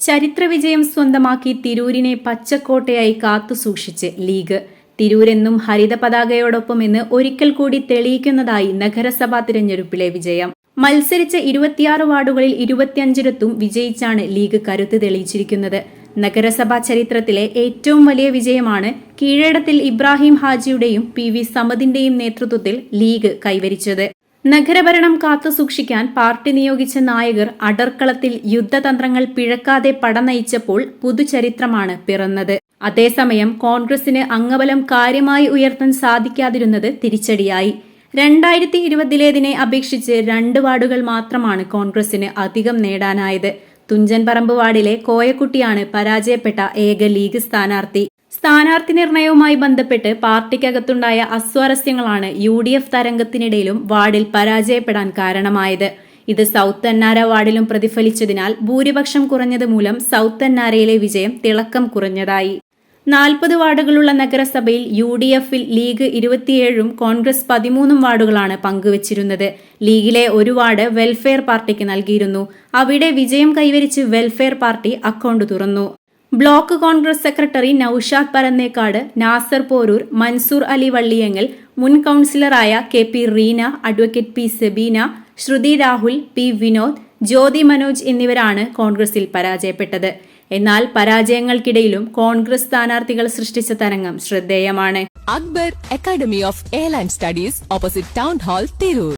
ചരിത്രവിജയം സ്വന്തമാക്കി തിരൂരിനെ പച്ചക്കോട്ടയായി കാത്തുസൂക്ഷിച്ച് ലീഗ്. തിരൂരെന്നും ഹരിത പതാകയോടൊപ്പമെന്ന് ഒരിക്കൽ കൂടി തെളിയിക്കുന്നതായി നഗരസഭാ തിരഞ്ഞെടുപ്പിലെ വിജയം. മത്സരിച്ച 26 വാർഡുകളിൽ 25 വിജയിച്ചാണ് ലീഗ് കരുത്ത് തെളിയിച്ചിരിക്കുന്നത്. നഗരസഭാ ചരിത്രത്തിലെ ഏറ്റവും വലിയ വിജയമാണ് കീഴടത്തിൽ ഇബ്രാഹിം ഹാജിയുടെയും PV സമദിന്റെയും നേതൃത്വത്തിൽ ലീഗ് കൈവരിച്ചത്. നഗരഭരണം കാത്തുസൂക്ഷിക്കാൻ പാർട്ടി നിയോഗിച്ച നായകർ അടർക്കളത്തിൽ യുദ്ധതന്ത്രങ്ങൾ പിഴക്കാതെ പടനയിച്ചപ്പോൾ പുതുചരിത്രമാണ് പിറന്നത്. അതേസമയം കോൺഗ്രസിന് അംഗബലം കാര്യമായി ഉയർത്താൻ സാധിക്കാതിരുന്നത് തിരിച്ചടിയായി. 2020-ലേതിനെ അപേക്ഷിച്ച് 2 വാർഡുകൾ മാത്രമാണ് കോൺഗ്രസിന് അധികം നേടാനായത്. തുഞ്ചൻപറമ്പ് വാർഡിലെ കോയക്കുട്ടിയാണ് പരാജയപ്പെട്ട ഏക ലീഗ് സ്ഥാനാർത്ഥി. സ്ഥാനാർത്ഥി നിർണയവുമായി ബന്ധപ്പെട്ട് പാർട്ടിക്കകത്തുണ്ടായ അസ്വാരസ്യങ്ങളാണ് UDF തരംഗത്തിനിടയിലും വാർഡിൽ പരാജയപ്പെടാൻ കാരണമായത്. ഇത് സൗത്ത് അന്നാര വാർഡിലും പ്രതിഫലിച്ചതിനാൽ ഭൂരിപക്ഷം കുറഞ്ഞത് മൂലം സൗത്ത് അന്നാരയിലെ വിജയം തിളക്കം കുറഞ്ഞതായി. 40 വാർഡുകളുള്ള നഗരസഭയിൽ UDF-ൽ ലീഗ് 27 കോൺഗ്രസ് 13 വാർഡുകളാണ് പങ്കുവച്ചിരുന്നത്. ലീഗിലെ ഒരു വാർഡ് വെൽഫെയർ പാർട്ടിക്ക് നൽകിയിരുന്നു. അവിടെ വിജയം കൈവരിച്ച് വെൽഫെയർ പാർട്ടി അക്കൗണ്ട് തുറന്നു. ബ്ലോക്ക് കോൺഗ്രസ് സെക്രട്ടറി നൌഷാദ് പരന്നേക്കാട്, നാസർ പോരൂർ, മൻസൂർ അലി വള്ളിയങ്ങൽ, മുൻ കൌൺസിലറായ KP Reena, advocate P Sebina, Shruti Rahul, P Vinod, Jyoti Manoj എന്നിവരാണ് കോൺഗ്രസിൽ പരാജയപ്പെട്ടത്. എന്നാൽ പരാജയങ്ങൾക്കിടയിലും കോൺഗ്രസ് സ്ഥാനാർത്ഥികൾ സൃഷ്ടിച്ച തരംഗം ശ്രദ്ധേയമാണ്. Akbar academy of airline studies, opposite town hall, Tirur.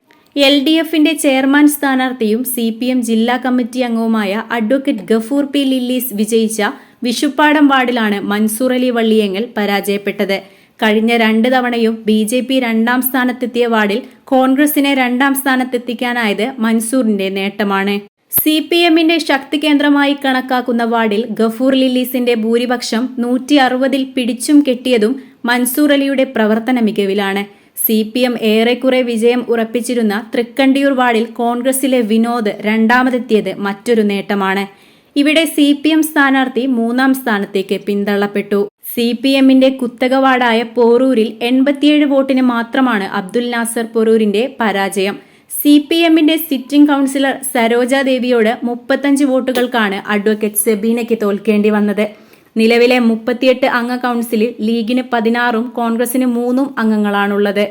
LDF-ന്റെ ചെയർമാൻ സ്ഥാനാർത്ഥിയും CPM ജില്ലാ കമ്മിറ്റി അംഗവുമായ അഡ്വക്കേറ്റ് ഗഫൂർ P ലില്ലീസ് വിജയിച്ച വിഷുപ്പാടം വാർഡിലാണ് മൻസൂർ അലി വള്ളിയങ്ങൽ പരാജയപ്പെട്ടത്. കഴിഞ്ഞ 2 തവണയും BJP 2ാം സ്ഥാനത്തെത്തിയ വാർഡിൽ കോൺഗ്രസിനെ 2ാം സ്ഥാനത്തെത്തിക്കാനായത് മൻസൂറിന്റെ നേട്ടമാണ്. CPM-ന്റെ ശക്തി കേന്ദ്രമായി കണക്കാക്കുന്ന വാർഡിൽ ഗഫൂർ ലില്ലീസിന്റെ ഭൂരിപക്ഷം 160-ൽ പിടിച്ചും കെട്ടിയതും മൻസൂർ അലിയുടെ പ്രവർത്തന മികവിലാണ്. CPM ഏറെക്കുറെ വിജയം ഉറപ്പിച്ചിരുന്ന തൃക്കണ്ടിയൂർ വാർഡിൽ കോൺഗ്രസിലെ വിനോദ് 2ാമതെത്തിയത് മറ്റൊരു നേട്ടമാണ്. ഇവിടെ CPM സ്ഥാനാർത്ഥി 3ാം സ്ഥാനത്തേക്ക് പിന്തള്ളപ്പെട്ടു. CPM-ന്റെ കുത്തക വാർഡായ പോരൂരിൽ 87 വോട്ടിന് മാത്രമാണ് അബ്ദുൽ നാസർ പോരൂരിന്റെ പരാജയം. CPM-ന്റെ സിറ്റിംഗ് കൌൺസിലർ സരോജ ദേവിയോട് 35 വോട്ടുകൾക്കാണ് അഡ്വക്കേറ്റ് സെബീനയ്ക്ക് തോൽക്കേണ്ടി വന്നത്. നിലവിലെ 38 അംഗ കൌൺസിലിൽ ലീഗിന് 16ഉം കോൺഗ്രസിന് 3 അംഗങ്ങളാണുള്ളത്.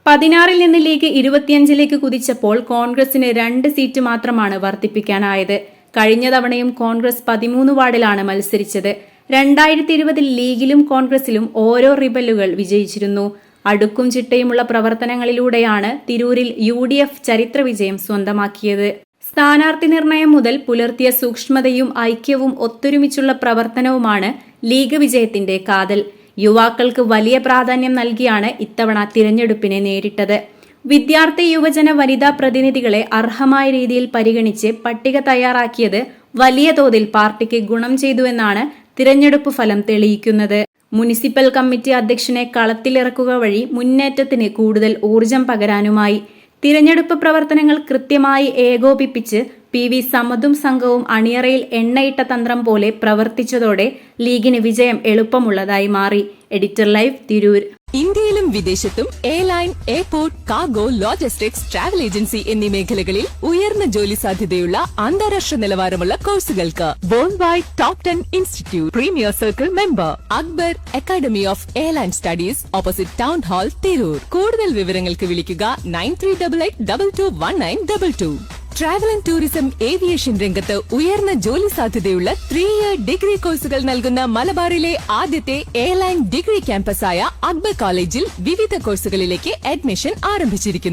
16-ൽ നിന്ന് ലീഗ് 25-ലേക്ക് കുതിച്ചപ്പോൾ കോൺഗ്രസിന് 2 സീറ്റ് മാത്രമാണ് വർദ്ധിപ്പിക്കാനായത്. കഴിഞ്ഞ തവണയും കോൺഗ്രസ് 13 വാർഡിലാണ് മത്സരിച്ചത്. 2020-ൽ ലീഗിലും കോൺഗ്രസിലും ഓരോ റിബലുകൾ വിജയിച്ചിരുന്നു. അടുക്കും ചിട്ടയുമുള്ള പ്രവർത്തനങ്ങളിലൂടെയാണ് തിരൂരിൽ UDF ചരിത്രവിജയം സ്വന്തമാക്കിയത്. സ്ഥാനാർത്ഥി നിർണയം മുതൽ പുലർത്തിയ സൂക്ഷ്മതയും ഐക്യവും ഒത്തൊരുമിച്ചുള്ള പ്രവർത്തനവുമാണ് ലീഗ് വിജയത്തിന്റെ കാതൽ. യുവാക്കൾക്ക് വലിയ പ്രാധാന്യം നൽകിയാണ് ഇത്തവണ തിരഞ്ഞെടുപ്പിനെ നേരിട്ടത്. വിദ്യാർത്ഥി, യുവജന, വനിതാ പ്രതിനിധികളെ അർഹമായ രീതിയിൽ പരിഗണിച്ച് പട്ടിക തയ്യാറാക്കിയത് വലിയ തോതിൽ പാർട്ടിക്ക് ഗുണം ചെയ്തുവെന്നാണ് തിരഞ്ഞെടുപ്പ് ഫലം തെളിയിക്കുന്നത്. മുനിസിപ്പൽ കമ്മിറ്റി അധ്യക്ഷനെ കളത്തിലിറക്കുക വഴി മുന്നേറ്റത്തിന് കൂടുതൽ ഊർജം പകരാനുമായി. തിരഞ്ഞെടുപ്പ് പ്രവർത്തനങ്ങൾ കൃത്യമായി ഏകോപിപ്പിച്ച് PV സമദും സംഘവും അണിയറയിൽ എണ്ണയിട്ട തന്ത്രം പോലെ പ്രവർത്തിച്ചതോടെ ലീഗിന് വിജയം എളുപ്പമുള്ളതായി മാറി. Editor live, Tirur. ഇന്ത്യയിലും വിദേശത്തും airline, airport, cargo, logistics, travel agency എന്നീ മേഖലകളിൽ ഉയർന്ന ജോലി സാധ്യതയുള്ള അന്താരാഷ്ട്ര നിലവാരമുള്ള കോഴ്സുകൾക്ക് world wide top 10 institute premier circle member. Akbar academy of airline studies, opposite town hall, Tirur. കൂടുതൽ വിവരങ്ങൾക്ക് വിളിക്കുക 9388221922. ട്രാവൽ ആൻഡ് ടൂറിസം, ഏവിയേഷൻ രംഗത്ത് ഉയർന്ന ജോലി സാധ്യതയുള്ള 3-year ഡിഗ്രി കോഴ്സുകൾ നൽകുന്ന മലബാറിലെ ആദ്യത്തെ എയർലൈൻ ഡിഗ്രി ക്യാമ്പസായ അക്ബർ കോളേജിൽ വിവിധ കോഴ്സുകളിലേക്ക് അഡ്മിഷൻ ആരംഭിച്ചിരിക്കുന്നു.